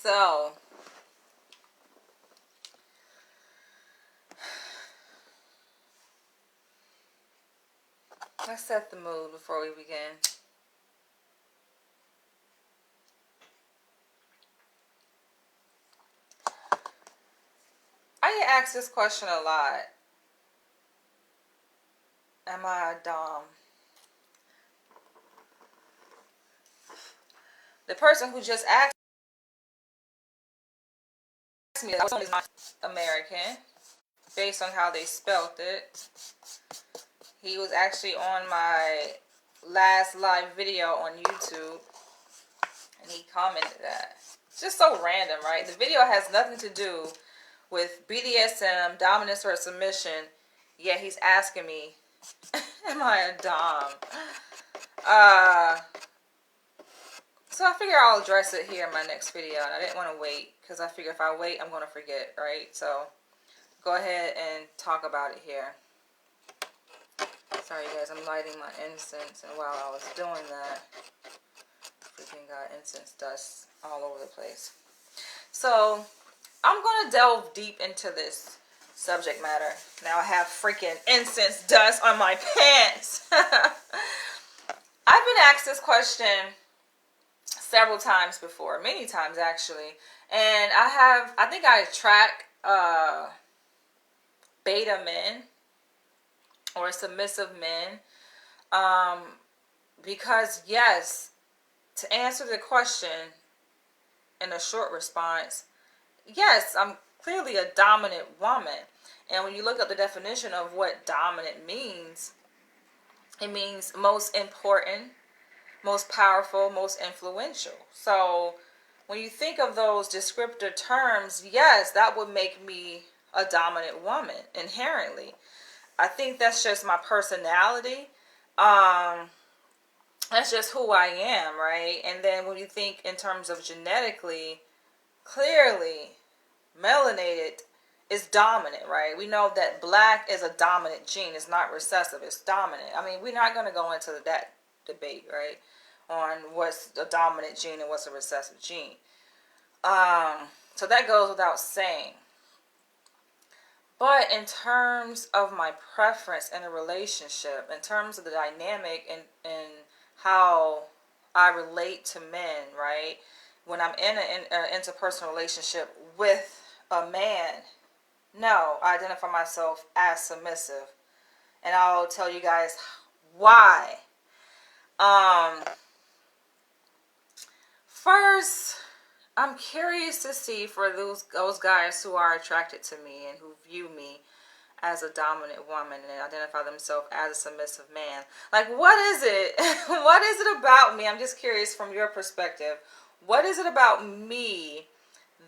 So, let's set the mood before we begin. I get asked this question a lot. Am I a Dom? The person who just asked me that was not American, based on how they spelt it. He was actually on my last live video on YouTube, and he commented that. It's just so random, right? The video has nothing to do with BDSM, dominance, or submission, yet he's asking me, am I a Dom? So I figure I'll address it here in my next video, and I didn't want to wait, because I figure if I wait, I'm going to forget, right? So, go ahead and talk about it here. Sorry, you guys, I'm lighting my incense, and while I was doing that, freaking got incense dust all over the place. So, I'm going to delve deep into this subject matter. Now I have freaking incense dust on my pants. I've been asked this question several times before, many times actually, and I think I track beta men or submissive men, because yes, to answer the question in a short response, yes, I'm clearly a dominant woman. And when you look up the definition of what dominant means, it means most important, most powerful, most influential. So when you think of those descriptor terms, yes, that would make me a dominant woman inherently. I think that's just my personality. That's just who I am, right? And then when you think in terms of genetically, clearly melanated is dominant, right? We know that black is a dominant gene. It's not recessive, it's dominant. I mean, we're not going to go into that debate, right, on what's a dominant gene and what's a recessive gene. So that goes without saying. But in terms of my preference in a relationship, in terms of the dynamic and how I relate to men, right? When I'm in an interpersonal relationship with a man, no, I identify myself as submissive. And I'll tell you guys why. First, I'm curious to see for those guys who are attracted to me and who view me as a dominant woman and identify themselves as a submissive man. Like, what is it? What is it about me? I'm just curious from your perspective. What is it about me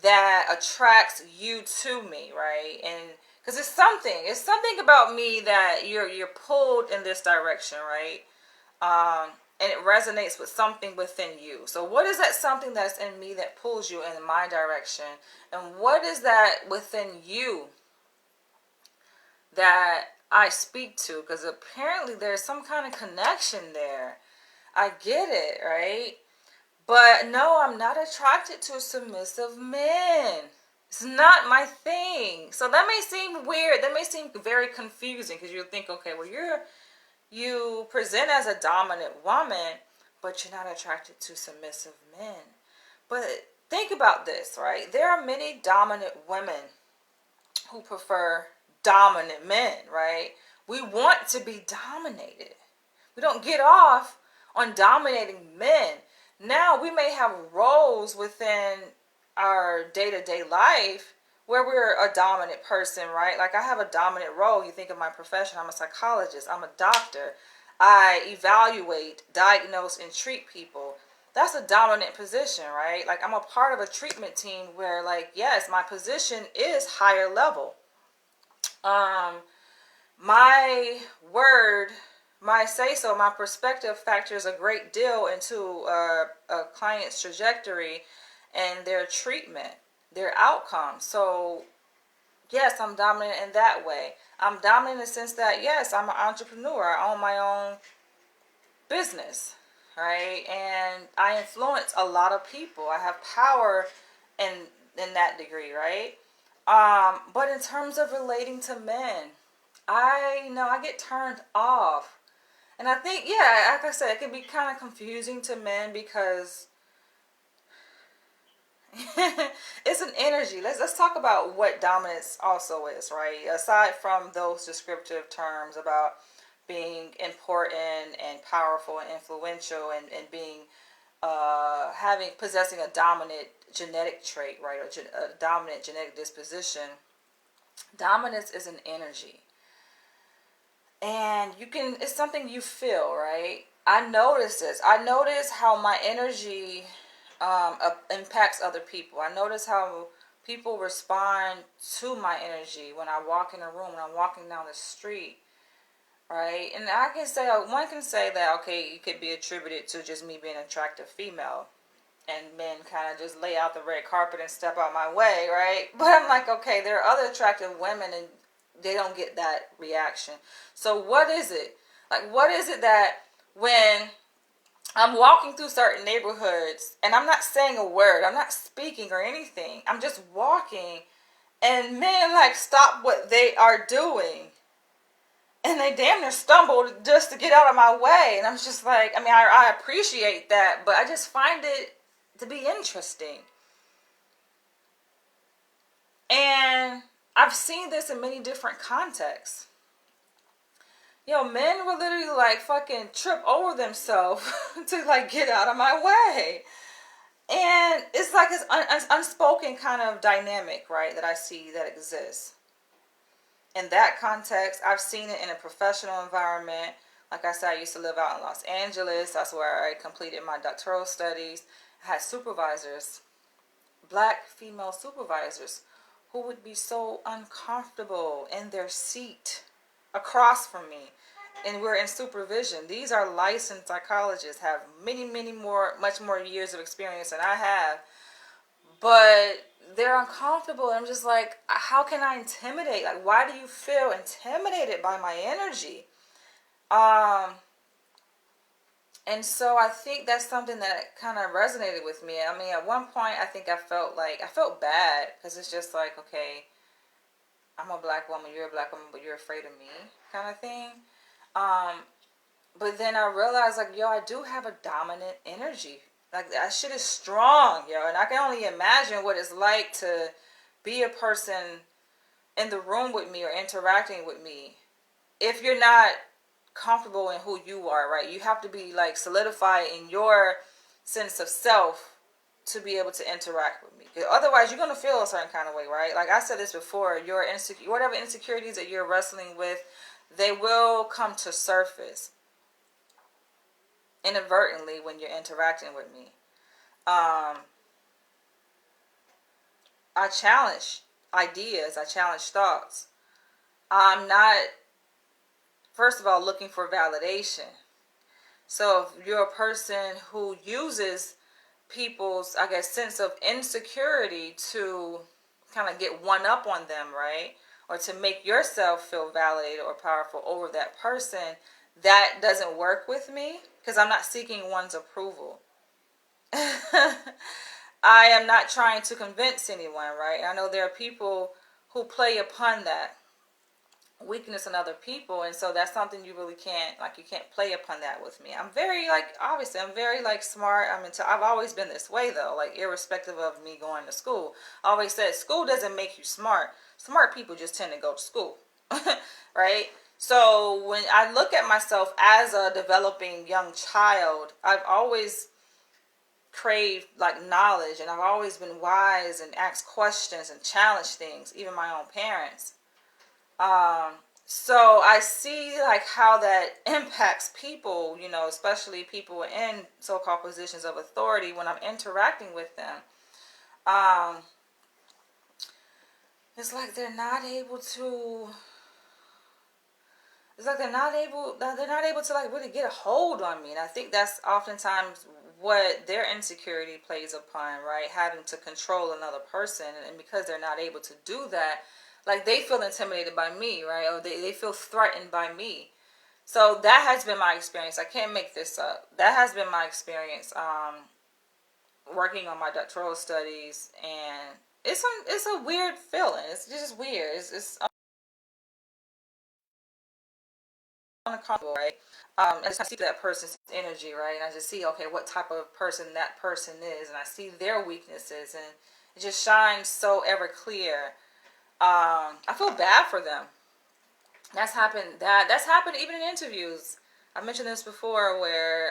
that attracts you to me, right? And because it's something about me that you're pulled in this direction, right? And it resonates with something within you. So what is that something that's in me that pulls you in my direction? And what is that within you that I speak to? Because apparently there's some kind of connection there. I get it, right? But no, I'm not attracted to submissive men. It's not my thing. So that may seem weird. That may seem very confusing, because you'll think, okay, well, you present as a dominant woman, but you're not attracted to submissive men. But think about this, right? There are many dominant women who prefer dominant men, right? We want to be dominated. We don't get off on dominating men. Now, we may have roles within our day-to-day life where we're a dominant person, right? Like, I have a dominant role. You think of my profession. I'm a psychologist. I'm a doctor. I evaluate, diagnose, and treat people. That's a dominant position, right? Like, I'm a part of a treatment team where, like, yes, my position is higher level. My word, my say-so, my perspective factors a great deal into a client's trajectory and their treatment, their outcome. So, yes, I'm dominant in that way. I'm dominant in the sense that, yes, I'm an entrepreneur. I own my own business, right? And I influence a lot of people. I have power in that degree, right? But in terms of relating to men, I get turned off. And I think, yeah, like I said, it can be kind of confusing to men because it's an energy. Let's talk about what dominance also is, right? Aside from those descriptive terms about being important and powerful and influential and being possessing a dominant genetic trait, right, or a dominant genetic disposition, dominance is an energy, and it's something you feel, right? I notice this. I notice how my energy impacts other people. I notice how people respond to my energy when I walk in a room, when I'm walking down the street, right? And one can say that, okay, it could be attributed to just me being an attractive female, and men kind of just lay out the red carpet and step out my way, right? But I'm like, okay, there are other attractive women and they don't get that reaction. So what is it? Like, what is it that when I'm walking through certain neighborhoods and I'm not saying a word, I'm not speaking or anything, I'm just walking, and men like stop what they are doing and they damn near stumbled just to get out of my way. And I'm just like, I mean, I appreciate that, but I just find it to be interesting. And I've seen this in many different contexts. Men will literally like fucking trip over themselves to like get out of my way. And it's like this unspoken kind of dynamic, right, that I see that exists. In that context, I've seen it in a professional environment. Like I said, I used to live out in Los Angeles. That's where I completed my doctoral studies. I had supervisors, black female supervisors, who would be so uncomfortable in their seat across from me. And we're in supervision. These are licensed psychologists, have much more years of experience than I have. But they're uncomfortable. And I'm just like, how can I intimidate? Like, why do you feel intimidated by my energy? And so I think that's something that kind of resonated with me. I mean, at one point, I think I felt bad because it's just like, okay, I'm a black woman, you're a black woman, but you're afraid of me, kind of thing. But then I realized, like, I do have a dominant energy. Like, that shit is strong, and I can only imagine what it's like to be a person in the room with me or interacting with me if you're not comfortable in who you are, right? You have to be like solidified in your sense of self to be able to interact with me. Otherwise, you're gonna feel a certain kind of way, right? Like I said this before, whatever insecurities that you're wrestling with, they will come to surface inadvertently when you're interacting with me. I challenge ideas. I challenge thoughts. I'm not, first of all, looking for validation. So if you're a person who uses people's, I guess, sense of insecurity to kind of get one up on them, right? Or to make yourself feel validated or powerful over that person, that doesn't work with me because I'm not seeking one's approval. I am not trying to convince anyone, right? I know there are people who play upon that weakness in other people, and so that's something you really can't, like, you can't play upon that with me. I'm very, like, obviously I'm very, like, smart. I've always been this way though, like, irrespective of me going to school. I always said school doesn't make you smart. Smart people just tend to go to school. Right? So when I look at myself as a developing young child, I've always craved like knowledge, and I've always been wise and asked questions and challenged things, even my own parents. So I see like how that impacts people, especially people in so-called positions of authority when I'm interacting with them. It's like they're not able to like really get a hold on me. And I think that's oftentimes what their insecurity plays upon, right? Having to control another person. And because they're not able to do that, like, they feel intimidated by me, right? Or they feel threatened by me. So that has been my experience. I can't make this up. That has been my experience working on my doctoral studies, and it's a weird feeling. It's just weird. It's uncomfortable, right? I just see that person's energy, right? And I just see, okay, what type of person that person is, and I see their weaknesses, and it just shines so ever clear. I feel bad for them. That's happened even in interviews. I mentioned this before, where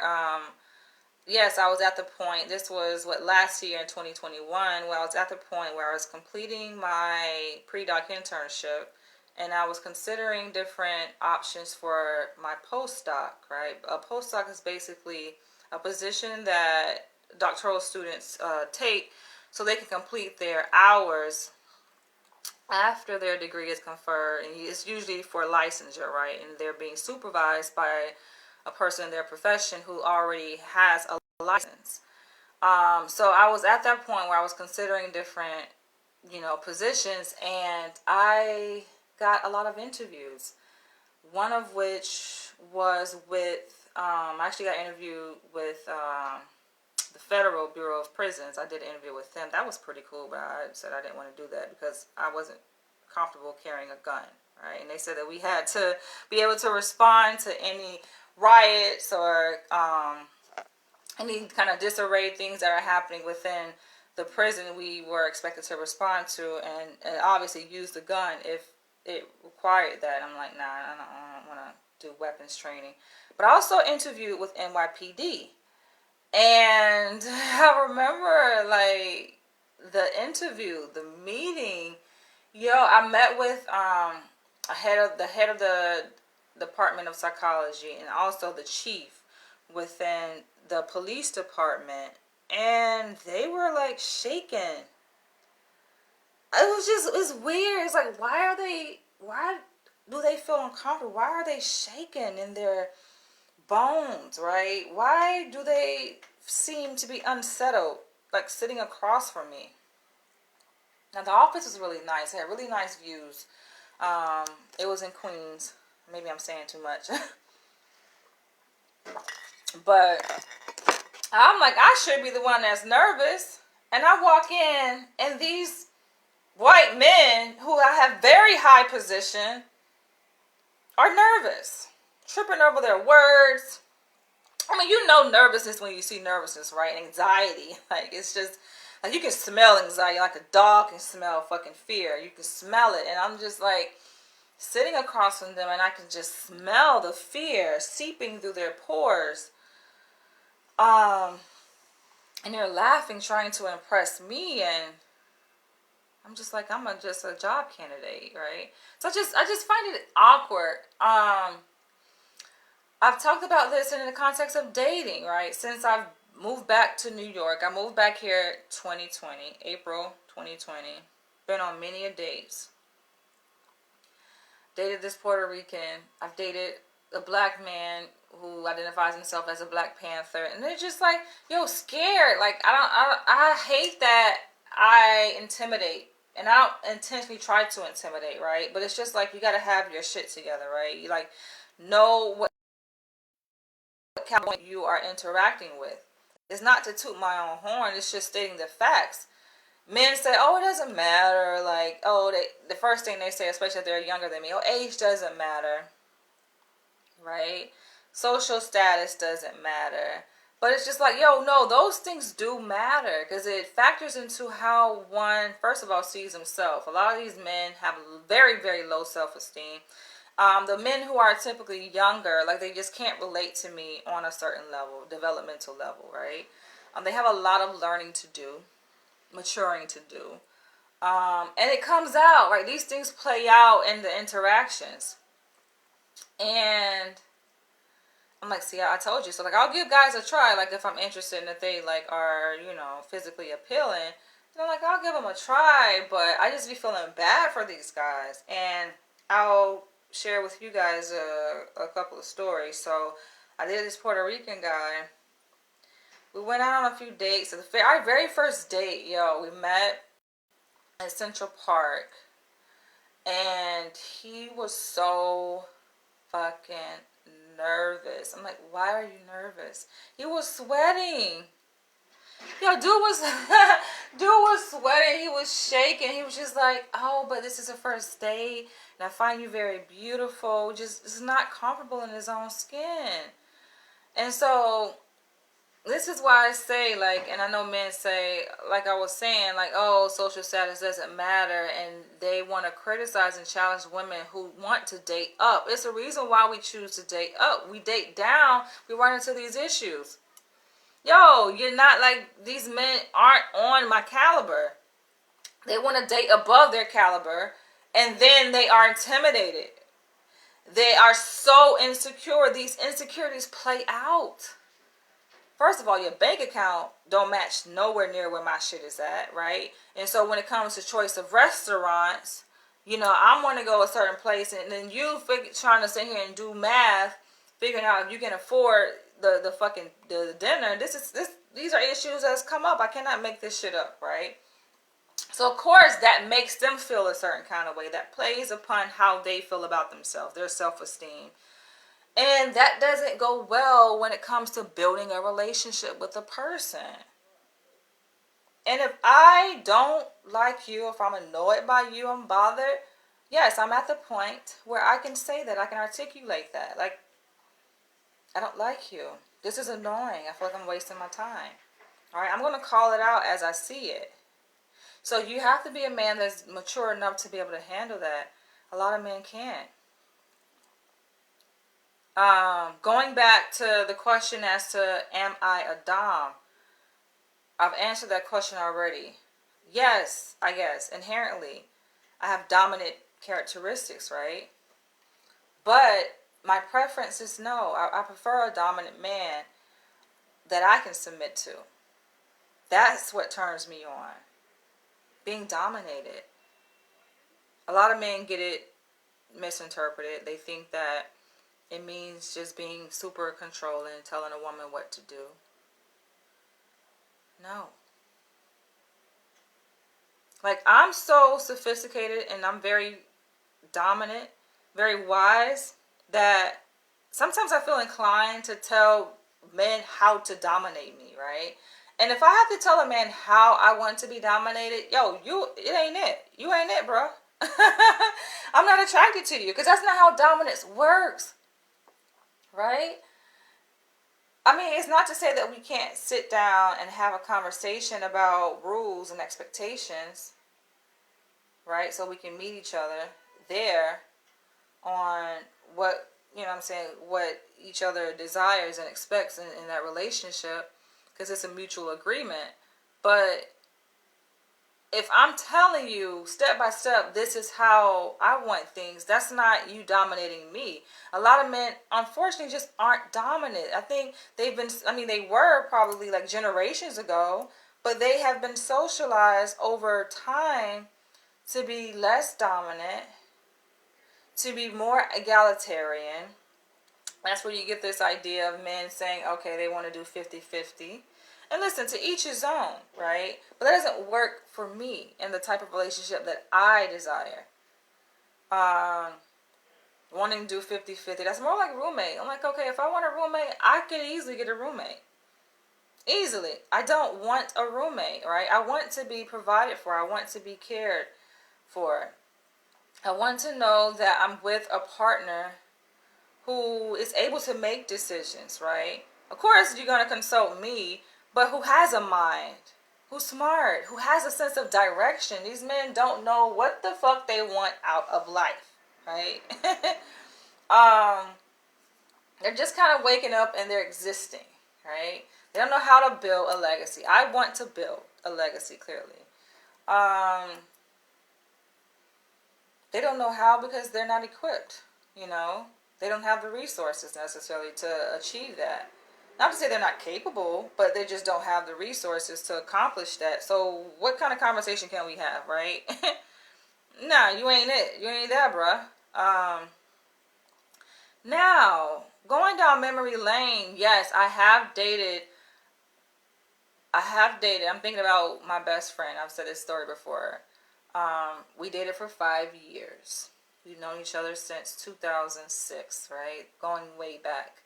yes, I was at the point. This was what, last year in 2021, where I was at the point where I was completing my pre-doc internship, and I was considering different options for my postdoc. Right, a postdoc is basically a position that doctoral students take so they can complete their hours after their degree is conferred, and it's usually for licensure, right? And they're being supervised by a person in their profession who already has a license. So I was at that point where I was considering different, positions, and I got a lot of interviews. One of which was with, I actually got interviewed with the Federal Bureau of Prisons. I did an interview with them. That was pretty cool, but I said I didn't want to do that because I wasn't comfortable carrying a gun, right? And they said that we had to be able to respond to any riots or any kind of disarray things that are happening within the prison. We were expected to respond to and obviously use the gun if it required that. I'm like, nah, I don't want to do weapons training. But I also interviewed with NYPD. And I remember, like, the interview, the meeting, I met with the head of the Department of Psychology, and also the chief within the police department, and they were like shaking. It's weird. It's like, why do they feel uncomfortable? Why are they shaking in their bones, right? Why do they seem to be unsettled, like sitting across from me? Now, the office was really nice. It had really nice views. It was in Queens. Maybe I'm saying too much. But I'm like, I should be the one that's nervous. And I walk in, and these white men who I have very high position are nervous, tripping over their words. I mean, nervousness when you see nervousness, right? Anxiety. Like, it's just, like, you can smell anxiety. Like a dog can smell fucking fear. You can smell it. And I'm just like sitting across from them, and I can just smell the fear seeping through their pores. And they're laughing, trying to impress me, and I'm just like, just a job candidate, right? So I just find it awkward. I've talked about this in the context of dating, right? Since I've moved back to New York, I moved back here 2020, April 2020. Been on many a dates. Dated this Puerto Rican. I've dated a black man who identifies himself as a Black Panther, and they're just like, scared. Like, I hate that I intimidate, and I don't intentionally try to intimidate, right? But it's just like, you got to have your shit together, right? You like know what you are interacting with. It's not to toot my own horn. It's just stating the facts. Men say, oh, it doesn't matter. Like, the first thing they say, especially if they're younger than me, age doesn't matter, right? Social status doesn't matter. But it's just like, no, those things do matter, because it factors into how one, first of all, sees himself. A lot of these men have very, very low self-esteem. The men who are typically younger, like, they just can't relate to me on a certain level, developmental level, right? They have a lot of learning to do, maturing to do. And it comes out, right? These things play out in the interactions. And I'm like, see, I told you. So, like, I'll give guys a try, like, if I'm interested and if they, like, are, physically appealing. I'm like, I'll give them a try, but I just be feeling bad for these guys. And I'll share with you guys a couple of stories. So, I did this Puerto Rican guy. We went out on a few dates. Our very first date, we met in Central Park. And he was so fucking nervous. I'm like, why are you nervous? He was sweating. Yo, dude was sweating. He was shaking. He was just like, oh, but this is a first date, and I find you very beautiful. Just not comfortable in his own skin. And so this is why I say, like, and I know men say, like I was saying, like, oh, social status doesn't matter, and they want to criticize and challenge women who want to date up. It's the reason why we choose to date up. We date down, we run into these issues. Yo, you're not like, these men aren't on my caliber. They want to date above their caliber, and then they are intimidated. They are so insecure. These insecurities play out. First of all, your bank account don't match nowhere near where my shit is at, right? And so when it comes to choice of restaurants, you know, I want to go a certain place, and then you trying to sit here and do math, figuring out if you can afford the dinner. These are issues that's come up. I cannot make this shit up, right? So of course that makes them feel a certain kind of way. That plays upon how they feel about themselves, their self-esteem. And that doesn't go well when it comes to building a relationship with a person. And if I don't like you, if I'm annoyed by you, I'm bothered, yes, I'm at the point where I can say that, I can articulate that. Like, I don't like you. This is annoying. I feel like I'm wasting my time. All right, I'm going to call it out as I see it. So you have to be a man that's mature enough to be able to handle that. A lot of men can't. Going back to the question as to, am I a dom? I've answered that question already. Yes, I guess, inherently, I have dominant characteristics, right? But my preference is no. I prefer a dominant man that I can submit to. That's what turns me on. Being dominated. A lot of men get it misinterpreted. They think that it means just being super controlling, telling a woman what to do. No. Like, I'm so sophisticated and I'm very dominant, very wise, that sometimes I feel inclined to tell men how to dominate me, right? And if I have to tell a man how I want to be dominated, it ain't it. You ain't it, bro. I'm not attracted to you, because that's not how dominance works. Right? I mean, it's not to say that we can't sit down and have a conversation about rules and expectations, right? So we can meet each other there on what, you know what I'm saying, what each other desires and expects in that relationship, because it's a mutual agreement. But if I'm telling you step by step, this is how I want things, that's not you dominating me. A lot of men, unfortunately, just aren't dominant. I think they were probably like generations ago, but they have been socialized over time to be less dominant, to be more egalitarian. That's where you get this idea of men saying, okay, they want to do 50-50. And listen, to each his own, right? But that doesn't work for me in the type of relationship that I desire. Wanting to do 50-50, that's more like a roommate. I'm like, okay, if I want a roommate, I could easily get a roommate. Easily. I don't want a roommate, right? I want to be provided for. I want to be cared for. I want to know that I'm with a partner who is able to make decisions, right? Of course, you're going to consult me, but who has a mind, who's smart, who has a sense of direction. These men don't know what the fuck they want out of life, right? They're just kind of waking up and they're existing, right? They don't know how to build a legacy. I want to build a legacy, clearly. They don't know how because they're not equipped, you know? They don't have the resources necessarily to achieve that. Not to say they're not capable, but they just don't have the resources to accomplish that. So what kind of conversation can we have, right? Nah, you ain't it. You ain't that, bruh. Now, going down memory lane, yes, I have dated. I'm thinking about my best friend. I've said this story before. We dated for 5 years. We've known each other since 2006, right? Going way back.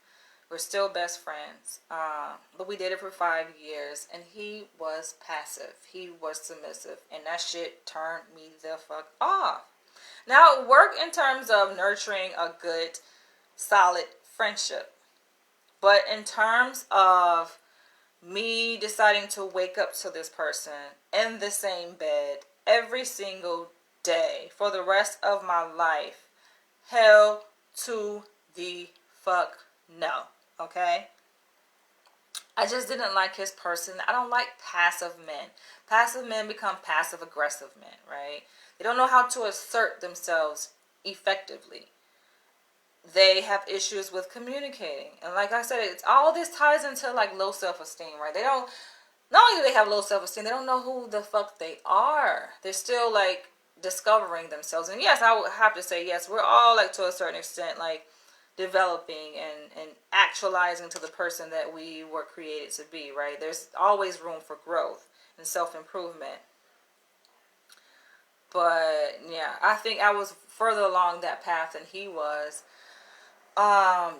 We're still best friends. But we dated for 5 years, and he was passive. He was submissive, and that shit turned me the fuck off. Now, it worked in terms of nurturing a good, solid friendship. But in terms of me deciding to wake up to this person in the same bed every single day for the rest of my life, hell to the fuck no. Okay? I just didn't like his person. I don't like passive men. Passive men become passive aggressive men, right? They don't know how to assert themselves effectively. They have issues with communicating. And like I said, it's all this ties into like low self-esteem, right? They don't, not only do they have low self-esteem, they don't know who the fuck they are. They're still like discovering themselves. And yes, I would have to say, yes, we're all like to a certain extent like developing and actualizing to the person that we were created to be, right? There's always room for growth and self-improvement. But yeah, I think I was further along that path than he was.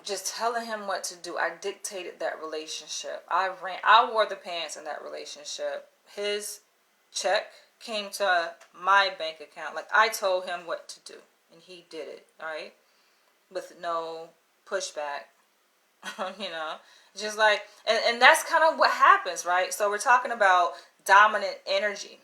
Just telling him what to do. I dictated that relationship. I wore the pants in that relationship. His check came to my bank account. Like, I told him what to do, and he did it, all right? With no pushback, you know? Just like, and that's kind of what happens, right? So we're talking about dominant energy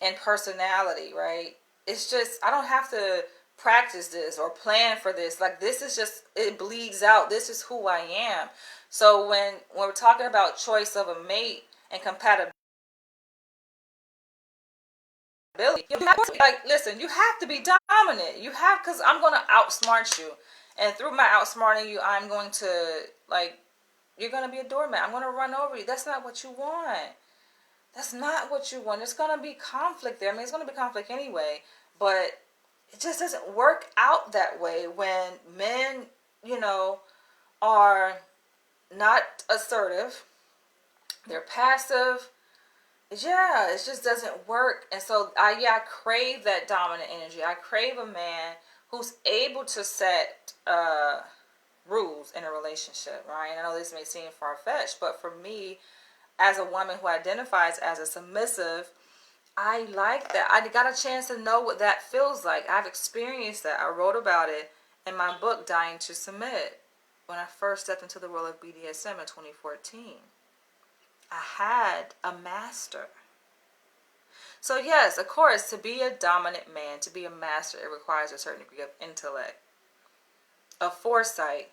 and personality, right? It's just, I don't have to practice this or plan for this. Like, this is just, it bleeds out. This is who I am. So when we're talking about choice of a mate and compatibility, you have to, like, listen, you have to be dominant. You have, because I'm going to outsmart you. And through my outsmarting you, I'm going to, like, you're going to be a doormat. I'm going to run over you. That's not what you want. That's not what you want. There's going to be conflict there. I mean, it's going to be conflict anyway. But it just doesn't work out that way when men, you know, are not assertive. They're passive. Yeah, it just doesn't work. And so I crave that dominant energy. I crave a man who's able to set rules in a relationship, right? I know this may seem far-fetched, but for me, as a woman who identifies as a submissive, I like that. I got a chance to know what that feels like. I've experienced that. I wrote about it in my book, Dying to Submit, when I first stepped into the world of BDSM in 2014. I had a master. So yes, of course, to be a dominant man, to be a master, it requires a certain degree of intellect, of foresight.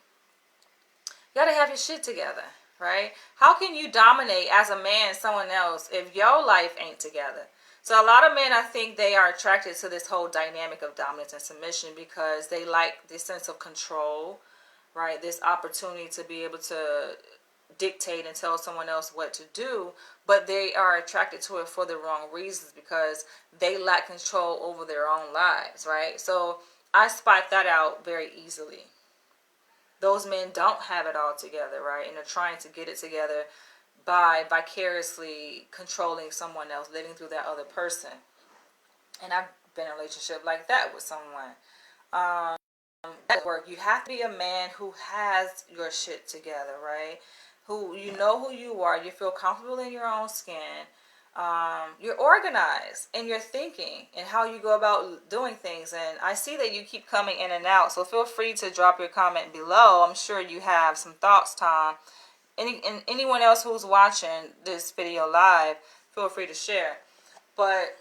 You gotta have your shit together, right? How can you dominate as a man someone else if your life ain't together? So a lot of men, I think they are attracted to this whole dynamic of dominance and submission because they like this sense of control, right? This opportunity to be able to dictate and tell someone else what to do, but they are attracted to it for the wrong reasons because they lack control over their own lives, right? So I spot that out very easily. Those men don't have it all together, right? And they're trying to get it together by vicariously controlling someone else, living through that other person. And I've been in a relationship like that with someone. At work, you have to be a man who has your shit together, right? Who, you know who you are, you feel comfortable in your own skin, you're organized in your thinking and how you go about doing things. And I see that you keep coming in and out, so feel free to drop your comment below. I'm sure you have some thoughts, Tom. And anyone else who's watching this video live, feel free to share. But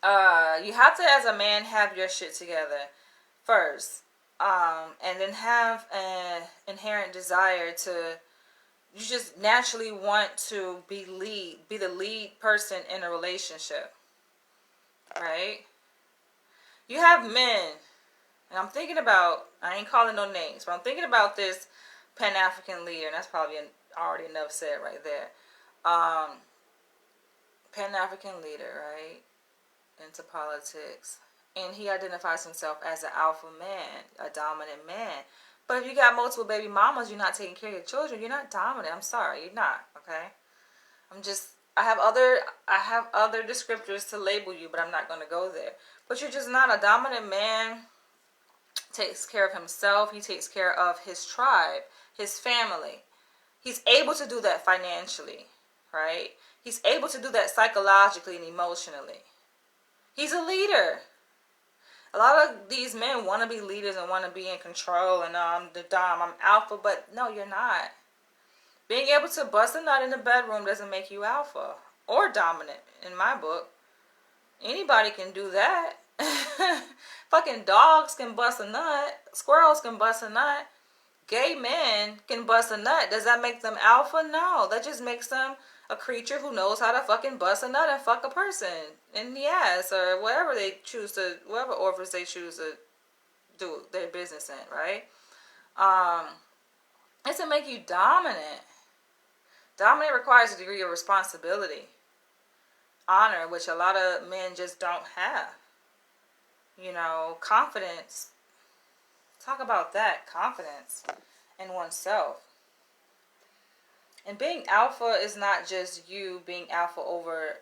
you have to, as a man, have your shit together first, and then have an inherent desire to, you just naturally want to be the lead person in a relationship, right? You have men, and I'm thinking about, I ain't calling no names, but I'm thinking about this Pan-African leader, and that's probably already enough said right there. Pan-African leader, right, into politics. And he identifies himself as an alpha man, a dominant man. But if you got multiple baby mamas, you're not taking care of your children, you're not dominant. I'm sorry, you're not, okay? I have other descriptors to label you, but I'm not going to go there. But you're just not a dominant man. takes care of himself. He takes care of his tribe, his family. He's able to do that financially, right? He's able to do that psychologically and emotionally. He's a leader. A lot of these men want to be leaders and want to be in control, and I'm the dom, I'm alpha, but no, you're not. Being able to bust a nut in the bedroom doesn't make you alpha or dominant in my book. Anybody can do that. Fucking dogs can bust a nut. Squirrels can bust a nut. Gay men can bust a nut. Does that make them alpha? No. That just makes them a creature who knows how to fucking bust a nut and fuck a person in the ass or whatever they choose to, whatever orifice they choose to do their business in, right? It's to make you dominant. Dominant requires a degree of responsibility, honor, which a lot of men just don't have. You know, confidence. Talk about that, confidence in oneself. And being alpha is not just you being alpha over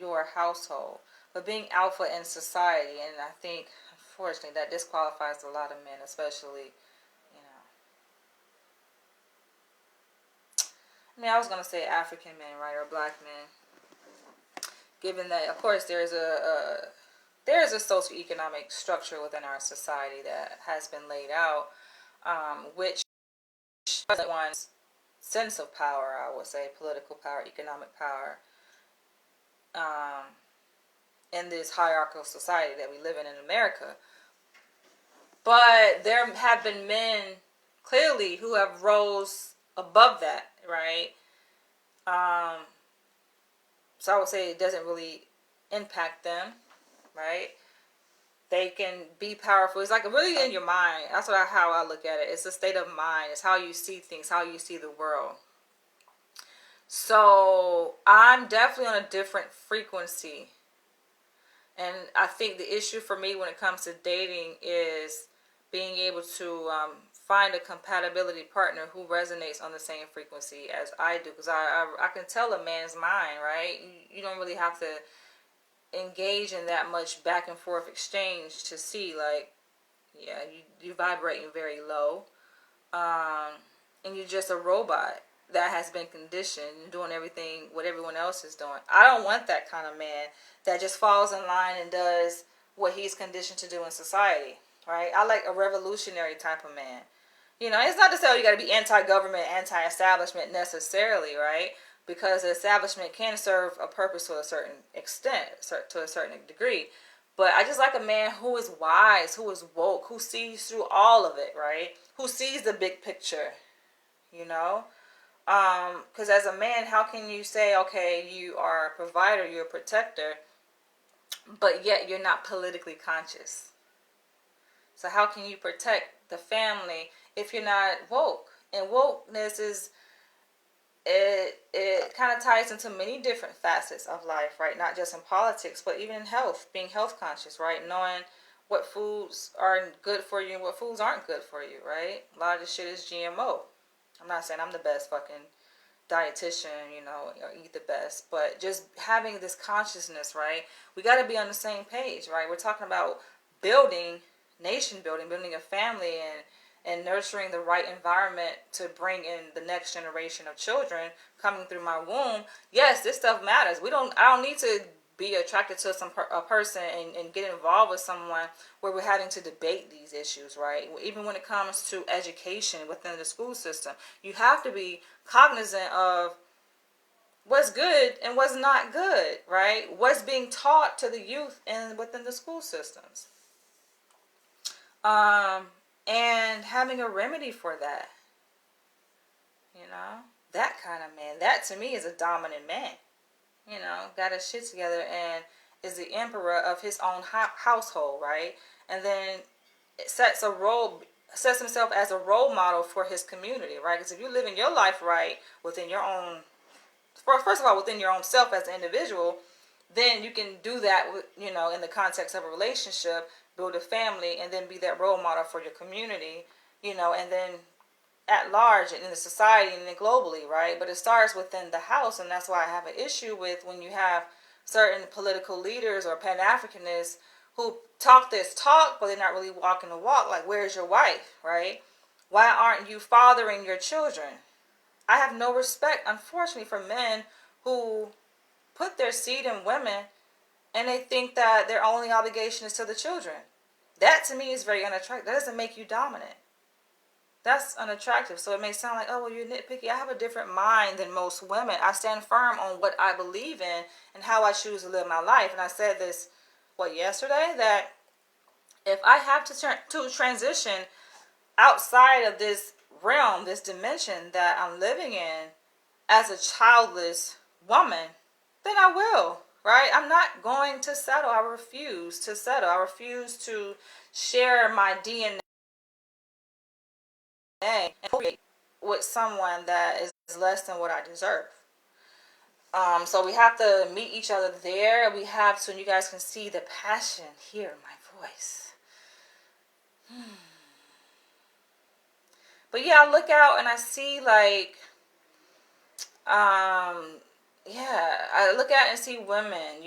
your household, but being alpha in society. And I think, unfortunately, that disqualifies a lot of men, especially, you know. I mean, I was going to say African men, right, or black men. Given that, of course, there is a socioeconomic structure within our society that has been laid out, which one's sense of power, I would say, political power, economic power, in this hierarchical society that we live in America. But there have been men, clearly, who have rose above that, right? So I would say it doesn't really impact them, right? They can be powerful. It's like really in your mind. That's how I look at it. It's a state of mind. It's how you see things, how you see the world. So I'm definitely on a different frequency. And I think the issue for me when it comes to dating is being able to find a compatibility partner who resonates on the same frequency as I do. Because I can tell a man's mind, right? You don't really have to engage in that much back and forth exchange to see, like, yeah, you're vibrating very low. And you're just a robot that has been conditioned and doing everything what everyone else is doing. I don't want that kind of man that just falls in line and does what he's conditioned to do in society, right? I like a revolutionary type of man. You know, it's not to say you got to be anti-government, anti-establishment necessarily, right? Because the establishment can serve a purpose to a certain extent, to a certain degree. But I just like a man who is wise, who is woke, who sees through all of it, right? Who sees the big picture, you know? Because as a man, how can you say, okay, you are a provider, you're a protector, but yet you're not politically conscious? So how can you protect the family if you're not woke? And wokeness is, it kind of ties into many different facets of life, right? Not just in politics, but even in health, being health conscious, right? Knowing what foods are good for you and what foods aren't good for you, right? A lot of this shit is GMO. I'm not saying I'm the best fucking dietitian, you know, or eat the best, but just having this consciousness, right? We got to be on the same page, right? We're talking about building, nation building, building a family, and nurturing the right environment to bring in the next generation of children coming through my womb. Yes, this stuff matters. I don't need to be attracted to a person and get involved with someone where we're having to debate these issues, right? Even when it comes to education within the school system, you have to be cognizant of what's good and what's not good, right? What's being taught to the youth and within the school systems. And having a remedy for that, you know, that kind of man. That to me is a dominant man. You know, got his shit together and is the emperor of his own household, right? And then it sets himself as a role model for his community, right? Because if you're living your life right within your own, first of all, within your own self as an individual, then you can do that, you know, in the context of a relationship, build a family, and then be that role model for your community, you know, and then at large and in the society and then globally, right? But it starts within the house, and that's why I have an issue with when you have certain political leaders or Pan-Africanists who talk this talk, but they're not really walking the walk. Like, where's your wife, right? Why aren't you fathering your children? I have no respect, unfortunately, for men who put their seed in women and they think that their only obligation is to the children. That to me is very unattractive. That doesn't make you dominant. That's unattractive. So it may sound like, oh, well, you're nitpicky. I have a different mind than most women. I stand firm on what I believe in and how I choose to live my life. And I said this, yesterday? That if I have to transition outside of this realm, this dimension that I'm living in as a childless woman, then I will, right? I'm not going to settle. I refuse to settle. I refuse to share my DNA with someone that is less than what I deserve. So we have to meet each other there. We have to, and you guys can see the passion, hear my voice. But yeah, I look out and I see like, I look out and see women,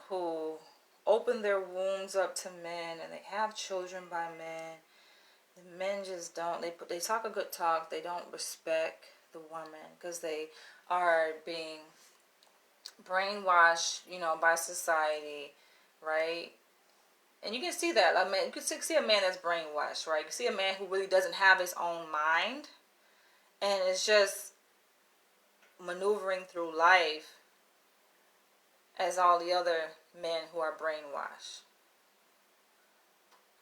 who open their wombs up to men and they have children by men. The men just don't. They talk a good talk. They don't respect the woman because they are being brainwashed, by society, right? And you can see that. I mean, you can see a man that's brainwashed, right? You can see a man who really doesn't have his own mind and is just maneuvering through life as all the other men who are brainwashed,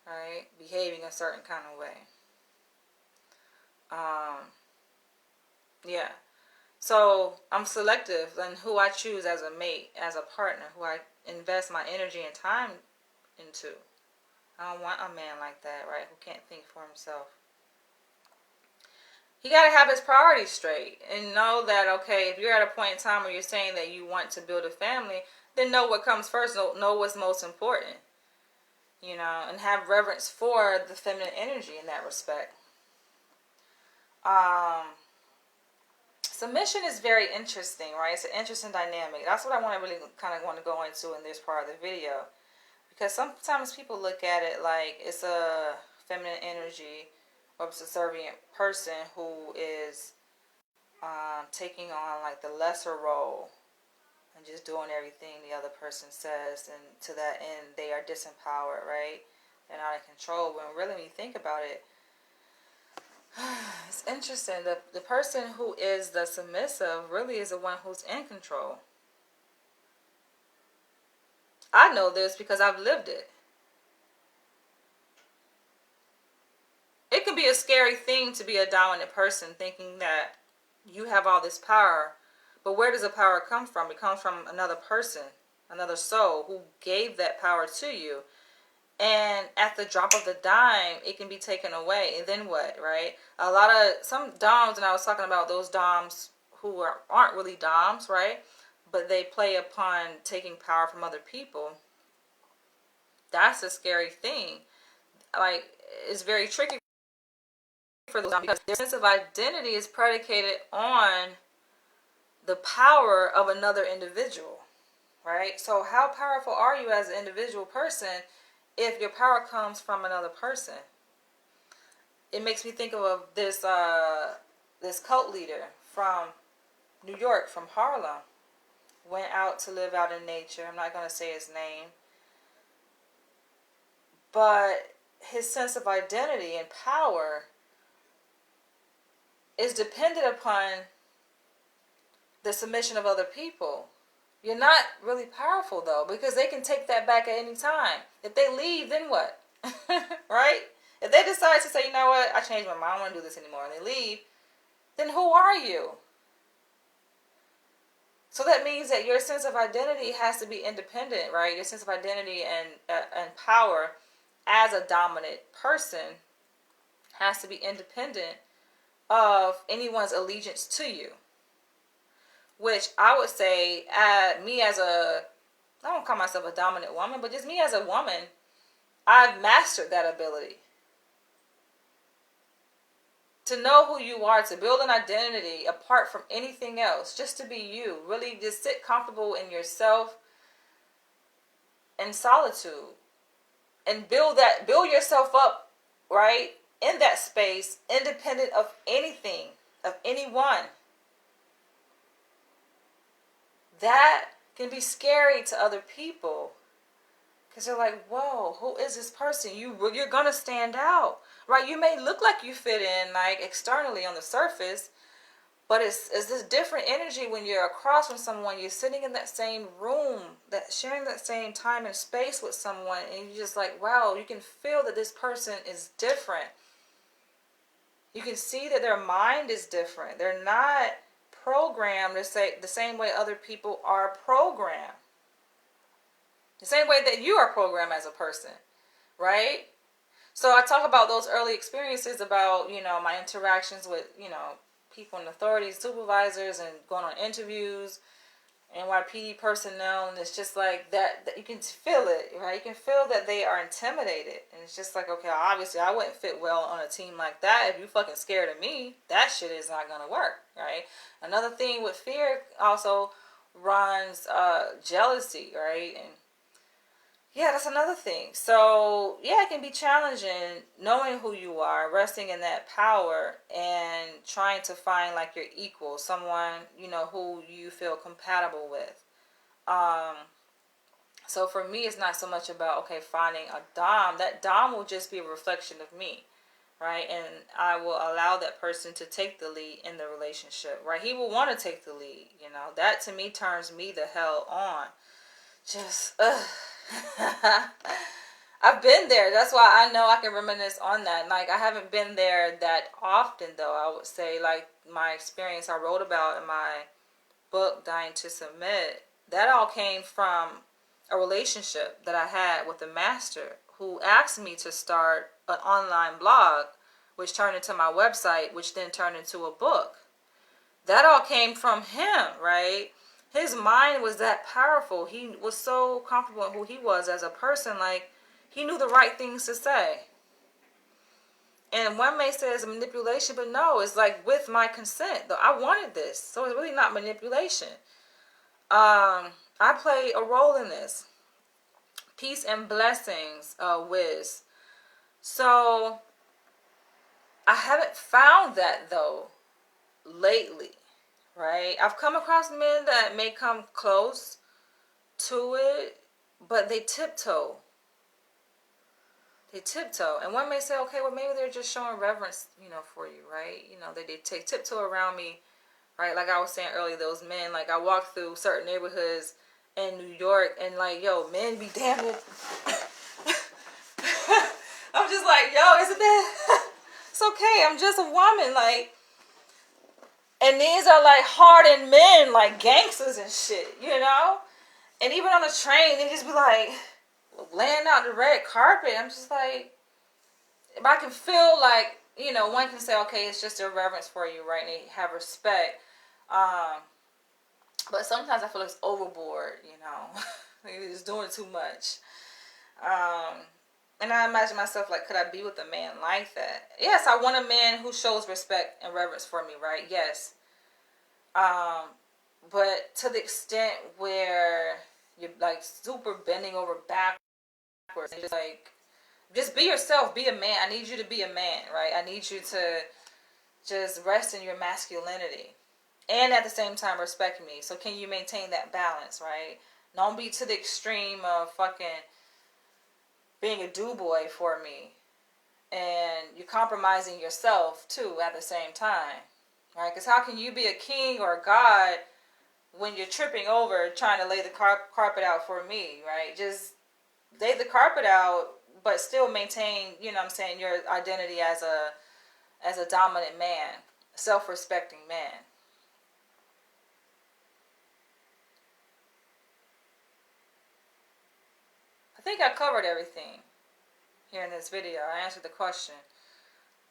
right? Behaving a certain kind of way. Yeah. So I'm selective in who I choose as a mate, as a partner, who I invest my energy and time into. I don't want a man like that, right? Who can't think for himself. He got to have his priorities straight and know that, okay, if you're at a point in time where you're saying that you want to build a family, then know what comes first, know what's most important, and have reverence for the feminine energy in that respect. Submission is very interesting, right? It's an interesting dynamic. That's what I want to go into in this part of the video. Because sometimes people look at it like it's a feminine energy or subservient person who is taking on like the lesser role and just doing everything the other person says, and to that end they are disempowered, right? They're not in control. When really, when you think about it, it's interesting. The person who is the submissive really is the one who's in control. I know this because I've lived it. It can be a scary thing to be a dominant person, thinking that you have all this power. But where does the power come from? It comes from another person, another soul who gave that power to you. And at the drop of the dime, it can be taken away. And then what, right? Some doms, and I was talking about those doms who aren't really doms, right? But they play upon taking power from other people. That's a scary thing. Like, it's very tricky for those doms because their sense of identity is predicated on the power of another individual, right? So how powerful are you as an individual person if your power comes from another person? It makes me think of this cult leader from New York, from Harlem. Went out to live out in nature. I'm not going to say his name. But his sense of identity and power is dependent upon the submission of other people. You're not really powerful, though, because they can take that back at any time. If they leave, then what? Right? If they decide to say, you know what, I changed my mind, I don't want to do this anymore, and they leave, then who are you? So that means that your sense of identity has to be independent, right? Your sense of identity and power as a dominant person has to be independent of anyone's allegiance to you. Which I would say, me as I don't call myself a dominant woman, but just me as a woman, I've mastered that ability. To know who you are, to build an identity apart from anything else, just to be you. Really just sit comfortable in yourself in solitude. and build yourself up, right, in that space, independent of anything, of anyone. That can be scary to other people, because they're like, whoa, who is this person? You're gonna stand out, right? You may look like you fit in, like, externally on the surface, but it's this different energy when you're across from someone. You're sitting in that same room, that sharing that same time and space with someone, and you're just like, wow, you can feel that this person is different. You can see that their mind is different. They're not programmed to say the same way other people are programmed. The same way that you are programmed as a person, right? So I talk about those early experiences, about, my interactions with, people in authority, supervisors, and going on interviews, NYPD personnel, and it's just like that you can feel it, right? You can feel that they are intimidated, and it's just like, okay, obviously I wouldn't fit well on a team like that. If you fucking scared of me, that shit is not gonna work, right? Another thing with fear also runs jealousy, right? And yeah, that's another thing. So, yeah, it can be challenging knowing who you are, resting in that power, and trying to find, like, your equal, someone, who you feel compatible with. So for me, it's not so much about, okay, finding a Dom. That Dom will just be a reflection of me, right? And I will allow that person to take the lead in the relationship, right? He will want to take the lead, That, to me, turns me the hell on. Just, I've been there. That's why I know I can reminisce on that. Like, I haven't been there that often, though. I would say, like, my experience I wrote about in my book, Dying to Submit, that all came from a relationship that I had with a master who asked me to start an online blog, which turned into my website, which then turned into a book. That all came from him, right? His mind was that powerful. He was so comfortable in who he was as a person. Like, he knew the right things to say. And one may say it's manipulation, but no, it's like with my consent. Though I wanted this, so it's really not manipulation. I play a role in this. Peace and blessings, Wiz. So I haven't found that, though, lately, right? I've come across men that may come close to it, but they tiptoe. They tiptoe. And one may say, okay, well, maybe they're just showing reverence, for you, right? They take tiptoe around me, right? Like I was saying earlier, those men, like, I walk through certain neighborhoods in New York, and, like, yo, men be damn it. I'm just like, yo, isn't that? It's okay. I'm just a woman, like. And these are, like, hardened men, like gangsters and shit, And even on the train, they just be like laying out the red carpet. I'm just like, if I can feel like, one can say, okay, it's just a reverence for you, right? And they have respect. But sometimes I feel like it's overboard, Like, they're just doing too much. And I imagine myself, like, could I be with a man like that? Yes, I want a man who shows respect and reverence for me, right? Yes. But to the extent where you're, like, super bending over backwards, and just be yourself, be a man. I need you to be a man, right? I need you to just rest in your masculinity, and at the same time respect me. So can you maintain that balance, right? Don't be to the extreme of fucking being a do-boy for me, and you're compromising yourself too at the same time, right? Because how can you be a king or a god when you're tripping over trying to lay the carpet out for me, right? Just lay the carpet out, but still maintain, your identity as a dominant man, self-respecting man. I think I covered everything here in this video. I answered the question.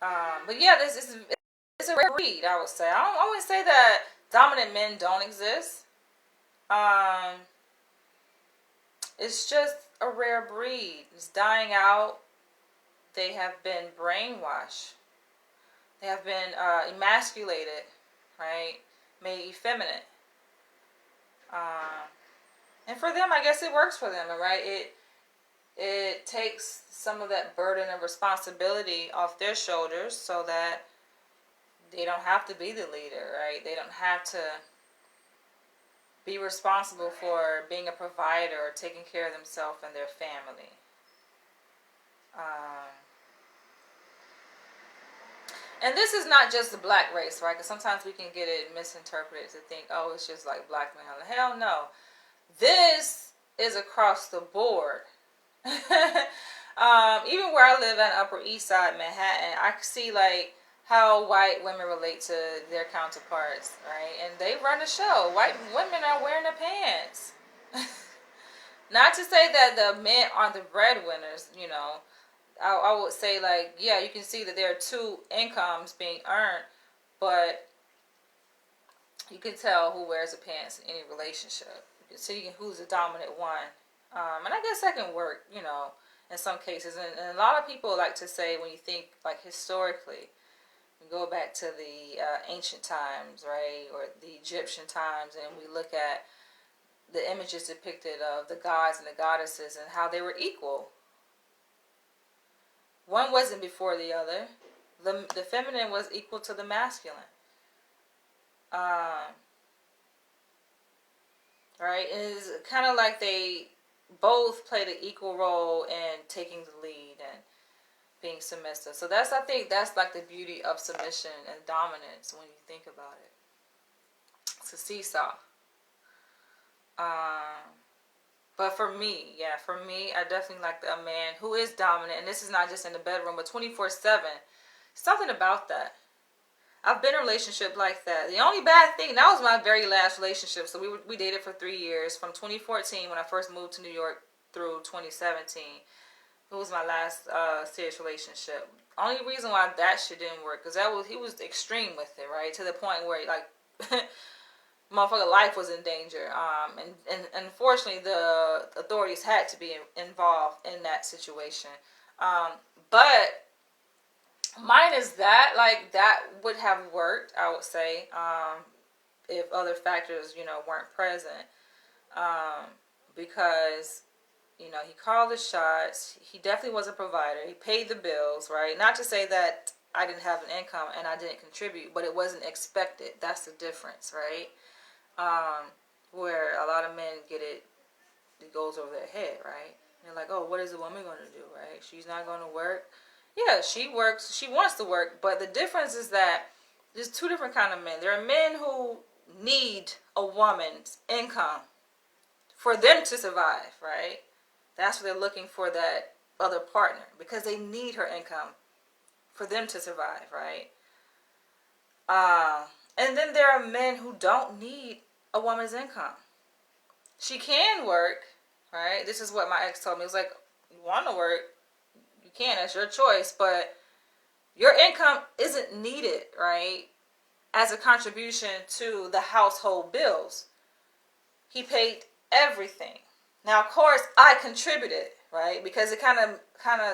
But yeah, it's a rare breed, I would say. I wouldn't say that dominant men don't exist. It's just a rare breed. It's dying out. They have been brainwashed. They have been emasculated, right? Made effeminate. And for them, I guess it works for them, right? It takes some of that burden of responsibility off their shoulders so that they don't have to be the leader, right? They don't have to be responsible for being a provider or taking care of themselves and their family. Um, and this is not just the black race, right? Because sometimes we can get it misinterpreted to think, oh, it's just like black men. Hell no. This is across the board. Even where I live at Upper East Side, Manhattan, I see like how white women relate to their counterparts, right? And they run the show. White women are wearing the pants. Not to say that the men aren't the breadwinners, you know. I would say like, yeah, you can see that there are two incomes being earned, but you can tell who wears the pants in any relationship. You can see who's the dominant one. And I guess that can work, you know, in some cases. And a lot of people like to say, when you think like historically, we go back to the ancient times, right, or the Egyptian times, and we look at the images depicted of the gods and the goddesses and how they were equal. One wasn't before the other. The feminine was equal to the masculine. Right? And it's kind of like they both played an equal role in taking the lead and being submissive. So I think that's like the beauty of submission and dominance when you think about it. It's a seesaw. But for me, I definitely like a man who is dominant. And this is not just in the bedroom, but 24/7. Something about that. I've been in a relationship like that. The only bad thing, that was my very last relationship. So we dated for 3 years, from 2014 when I first moved to New York through 2017. It was my last serious relationship. Only reason why that shit didn't work, because he was extreme with it, right? To the point where like motherfucker life was in danger. And unfortunately the authorities had to be involved in that situation. But mine is that, like, that would have worked, I would say, if other factors, you know, weren't present. Because, you know, he called the shots. He definitely was a provider. He paid the bills, right? Not to say that I didn't have an income and I didn't contribute, but it wasn't expected. That's the difference, right? Where a lot of men get it goes over their head, right? They're like, oh, what is a woman going to do, right? She's not going to work. Yeah, she works. She wants to work, but the difference is that there's two different kind of men. There are men who need a woman's income for them to survive, right? That's what they're looking for, that other partner, because they need her income for them to survive, right? And then there are men who don't need a woman's income. She can work, right? This is what my ex told me. It was like, you want to work, you can, that's your choice, but your income isn't needed, right, as a contribution to the household bills. He paid everything. Now, of course, I contributed, right, because it kind of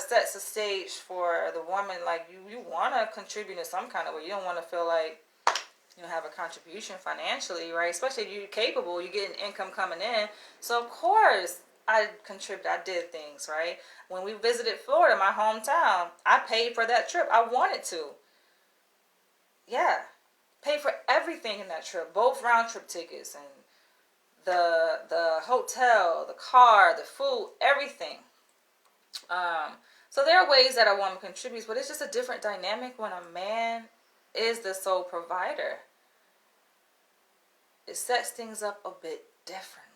sets the stage for the woman, like, you want to contribute in some kind of way. You don't want to feel like you have a contribution financially, right? Especially if you're capable, you're getting income coming in. So, of course, I contributed. I did things, right? When we visited Florida, my hometown, I paid for that trip. I wanted to. Yeah. Paid for everything in that trip. Both round trip tickets and the hotel, the car, the food, everything. So there are ways that a woman contributes, but it's just a different dynamic when a man is the sole provider. It sets things up a bit differently.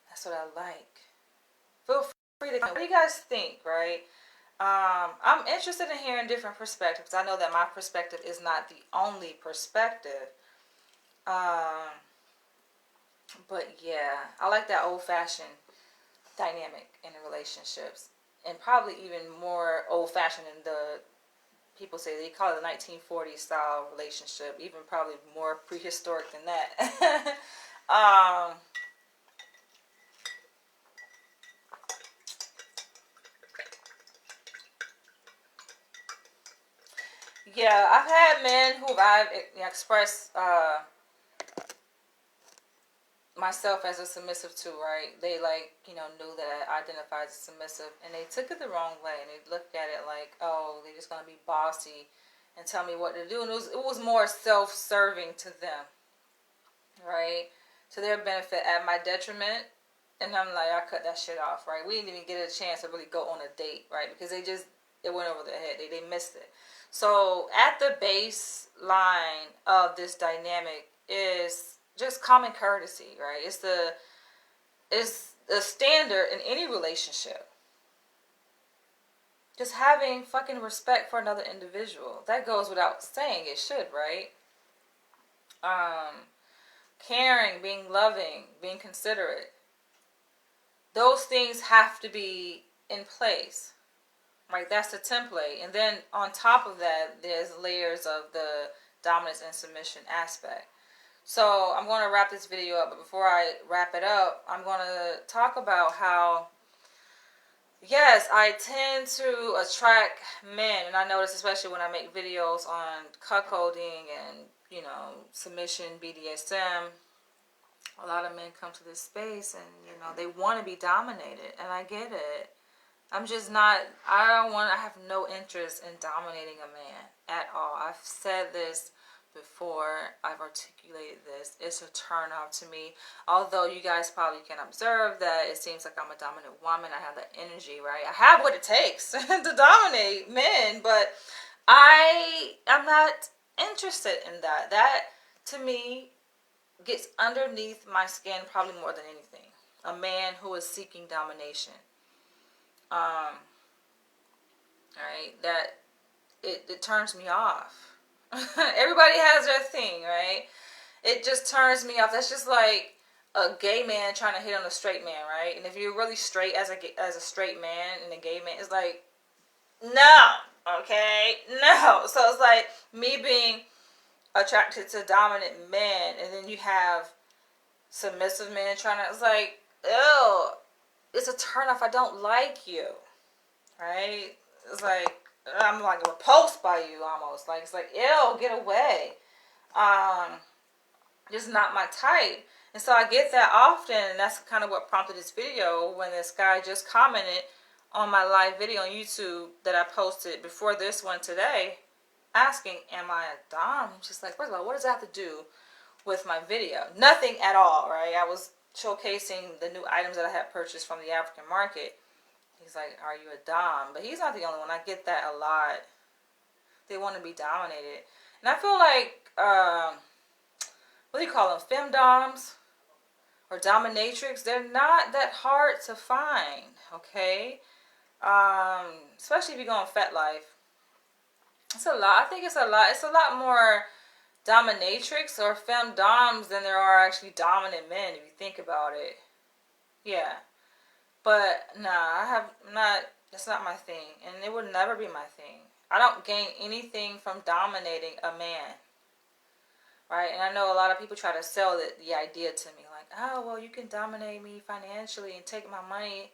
That's what I like. Feel free to comment. What do you guys think, right? I'm interested in hearing different perspectives. I know that my perspective is not the only perspective. But yeah, I like that old-fashioned dynamic in the relationships. And probably even more old-fashioned than the people say. They call it a 1940s style relationship. Even probably more prehistoric than that. Yeah, I've had men who I've expressed myself as a submissive too, right? They like, knew that I identified as submissive, and they took it the wrong way, and they looked at it like, oh, they're just gonna be bossy and tell me what to do, and it was more self-serving to them, right? To their benefit at my detriment. And I'm like, I cut that shit off, right? We didn't even get a chance to really go on a date, right? Because it went over their head. They missed it. So at the baseline of this dynamic is just common courtesy, right? It's the standard in any relationship. Just having fucking respect for another individual. That goes without saying. It should, right? Caring, being loving, being considerate. Those things have to be in place, right? That's the template. And then on top of that, there's layers of the dominance and submission aspect. So I'm going to wrap this video up, but before I wrap it up, I'm going to talk about how, yes, I tend to attract men, and I notice especially when I make videos on cuckolding and, submission, BDSM, a lot of men come to this space and, they want to be dominated, and I get it. I'm just not, I have no interest in dominating a man at all. I've said this before, I've articulated this. It's a turn off to me. Although you guys probably can observe that it seems like I'm a dominant woman. I have that energy, right? I have what it takes to dominate men, but I'm not interested in that. That, to me, gets underneath my skin probably more than anything. A man who is seeking domination. Right? That it turns me off. Everybody has their thing, right? It just turns me off. That's just like a gay man trying to hit on a straight man, right? And if you're really straight as a straight man and a gay man, it's like, no, okay, no. So it's like me being attracted to dominant men, and then you have submissive men trying to, it's like, ew, it's a turn off. I don't like you, right? It's like, I'm like repulsed by you almost. Like, it's like, ew, get away. Just not my type. And so I get that often, and that's kind of what prompted this video when this guy just commented on my live video on YouTube that I posted before this one today, asking, am I a dom? Just like, first of all, what does that have to do with my video? Nothing at all, right? I was showcasing the new items that I had purchased from the African market. He's like, are you a dom? But he's not the only one. I get that a lot. They want to be dominated. And I feel like, what do you call them? Femdoms or dominatrix. They're not that hard to find, okay? Especially if you go on FetLife. It's a lot. I think it's a lot. It's a lot more dominatrix or femdoms than there are actually dominant men, if you think about it. Yeah. But nah, that's not my thing, and it would never be my thing. I don't gain anything from dominating a man, right? And I know a lot of people try to sell the idea to me, like, oh, well, you can dominate me financially and take my money,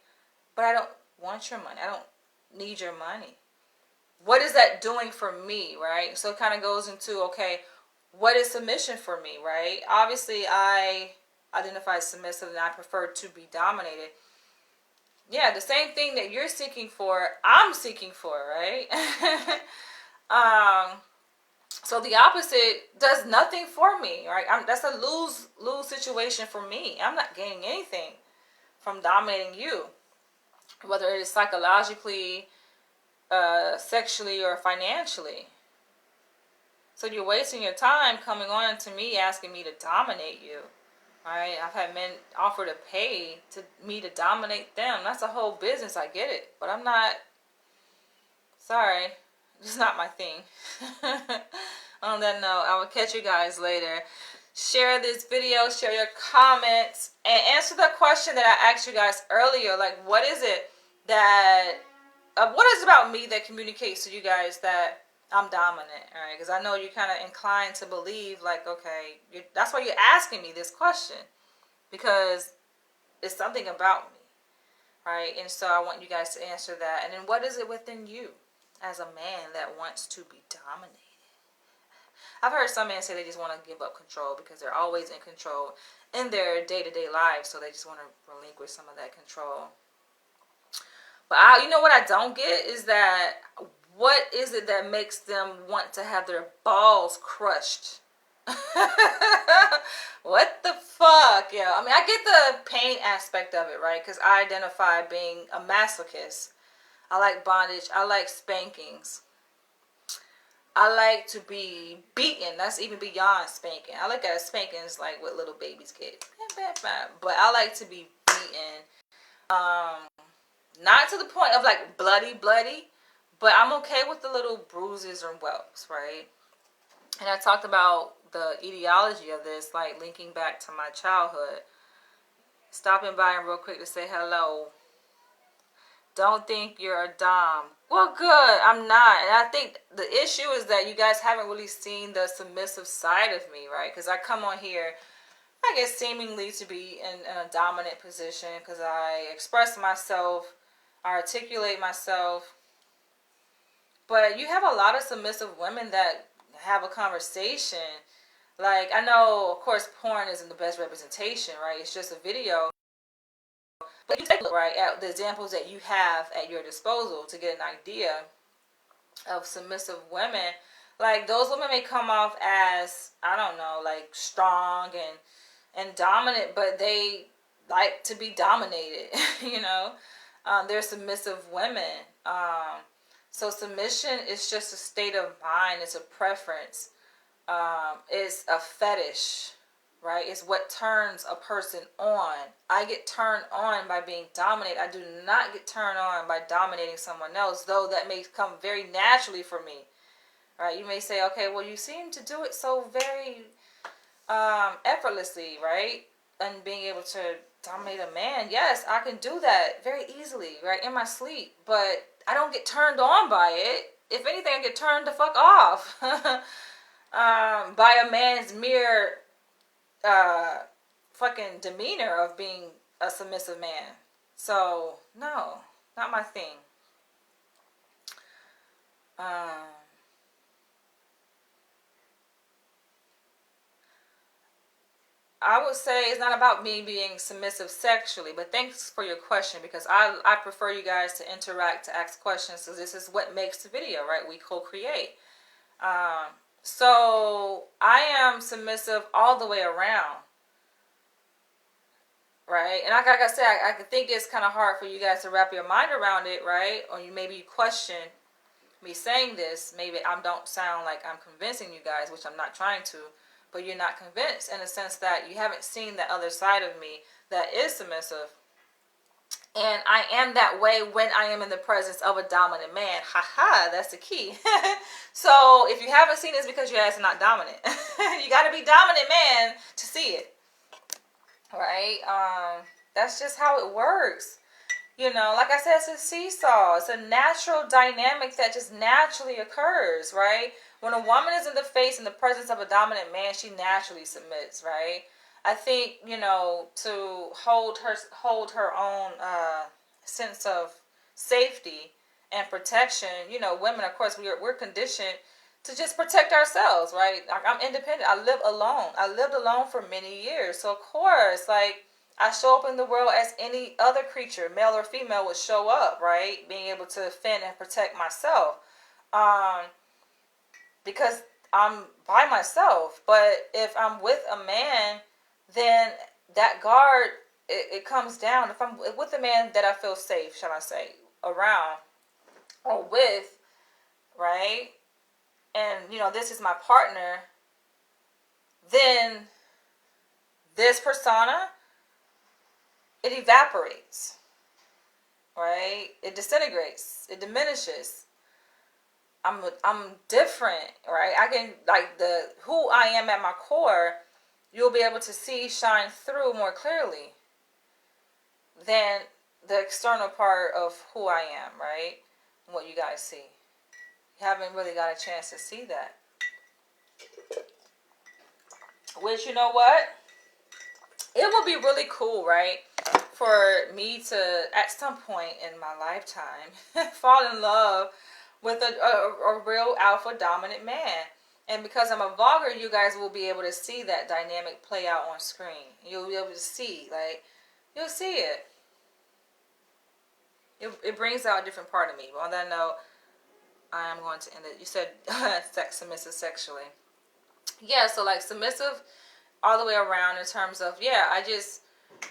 but I don't want your money. I don't need your money. What is that doing for me, right? So it kind of goes into, okay, what is submission for me, right? Obviously, I identify as submissive and I prefer to be dominated. Yeah, the same thing that you're seeking for, I'm seeking for, right? So the opposite does nothing for me, right? That's a lose situation for me. I'm not gaining anything from dominating you, whether it is psychologically, sexually, or financially. So you're wasting your time coming on to me asking me to dominate you. Right? I've had men offer to pay me to dominate them. That's a whole business. I get it. But I'm not. Sorry. It's not my thing. On that note, I will catch you guys later. Share this video. Share your comments. And answer the question that I asked you guys earlier. Like, what is it about me that communicates to you guys that I'm dominant, all right? Because I know you're kind of inclined to believe, like, okay, that's why you're asking me this question, because it's something about me, right? And so I want you guys to answer that. And then what is it within you as a man that wants to be dominated? I've heard some men say they just want to give up control because they're always in control in their day-to-day lives, so they just want to relinquish some of that control. But you know what I don't get is that what is it that makes them want to have their balls crushed? What the fuck? Yeah, I mean, I get the pain aspect of it, right? Because I identify being a masochist. I like bondage. I like spankings. I like to be beaten. That's even beyond spanking. I look at spankings like what little babies get. But I like to be beaten. Not to the point of like bloody, but I'm okay with the little bruises or whelps, right? And I talked about the etiology of this, like linking back to my childhood. Stopping by and real quick to say hello. Don't think you're a dom. Well, good. I'm not. And I think the issue is that you guys haven't really seen the submissive side of me, right? Because I come on here, I guess, seemingly to be in a dominant position because I express myself, I articulate myself. But you have a lot of submissive women that have a conversation. Like, I know, of course, porn isn't the best representation, right? It's just a video. But you take a look, right, at the examples that you have at your disposal to get an idea of submissive women. Like, those women may come off as, I don't know, like, strong and dominant, but they like to be dominated, you know? They're submissive women. So submission is just a state of mind. It's a preference. It's a fetish, right? It's what turns a person on. I get turned on by being dominated. I do not get turned on by dominating someone else, though that may come very naturally for me, right? You may say, okay, well, you seem to do it so very effortlessly, right? And being able to dominate a man. Yes, I can do that very easily, right? In my sleep, but I don't get turned on by it. If anything, I get turned the fuck off by a man's mere fucking demeanor of being a submissive man. So, no, not my thing. I would say it's not about me being submissive sexually, but thanks for your question, because I prefer you guys to interact, to ask questions, because this is what makes the video, right? We co-create. So I am submissive all the way around, right? And like I said, I think it's kind of hard for you guys to wrap your mind around it, right? Or you maybe question me saying this. Maybe I don't sound like I'm convincing you guys, which I'm not trying to. But you're not convinced in the sense that you haven't seen the other side of me that is submissive. And I am that way when I am in the presence of a dominant man. Haha, that's the key. So if you haven't seen it, it's because your ass is not dominant. You got to be dominant man to see it. Right? That's just how it works. You know, like I said, it's a seesaw. It's a natural dynamic that just naturally occurs, right? When a woman is in the face in the presence of a dominant man, she naturally submits, right? I think, you know, to hold her own sense of safety and protection, you know, women, of course, we're conditioned to just protect ourselves, right? Like, I'm independent. I live alone. I lived alone for many years. So, of course, like, I show up in the world as any other creature, male or female, would show up, right? Being able to defend and protect myself. Because I'm by myself. But if I'm with a man, then that guard, it comes down. If I'm with a man that I feel safe, shall I say, around or with, right? And, you know, this is my partner, then this persona, it evaporates, right? It disintegrates. It diminishes. I'm different, right? I can, like, who I am at my core, you'll be able to see shine through more clearly than the external part of who I am, right? What you guys see. You haven't really got a chance to see that. Which, you know what? It would be really cool, right? For me to, at some point in my lifetime, fall in love with a real alpha dominant man. And because I'm a vlogger, you guys will be able to see that dynamic play out on screen. You'll be able to see, like, you'll see it. It brings out a different part of me. But on that note, I am going to end it. You said submissive sexually. Yeah, so like submissive all the way around in terms of, yeah, I just,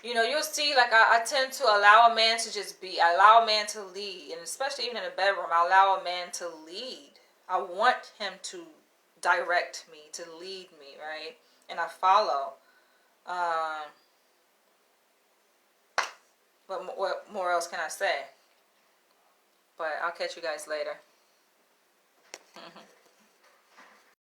you'll see, like, I tend to allow a man to just be, I allow a man to lead, and especially even in the bedroom, I allow a man to lead. I want him to direct me, to lead me, right? And I follow. What more else can I say? But I'll catch you guys later.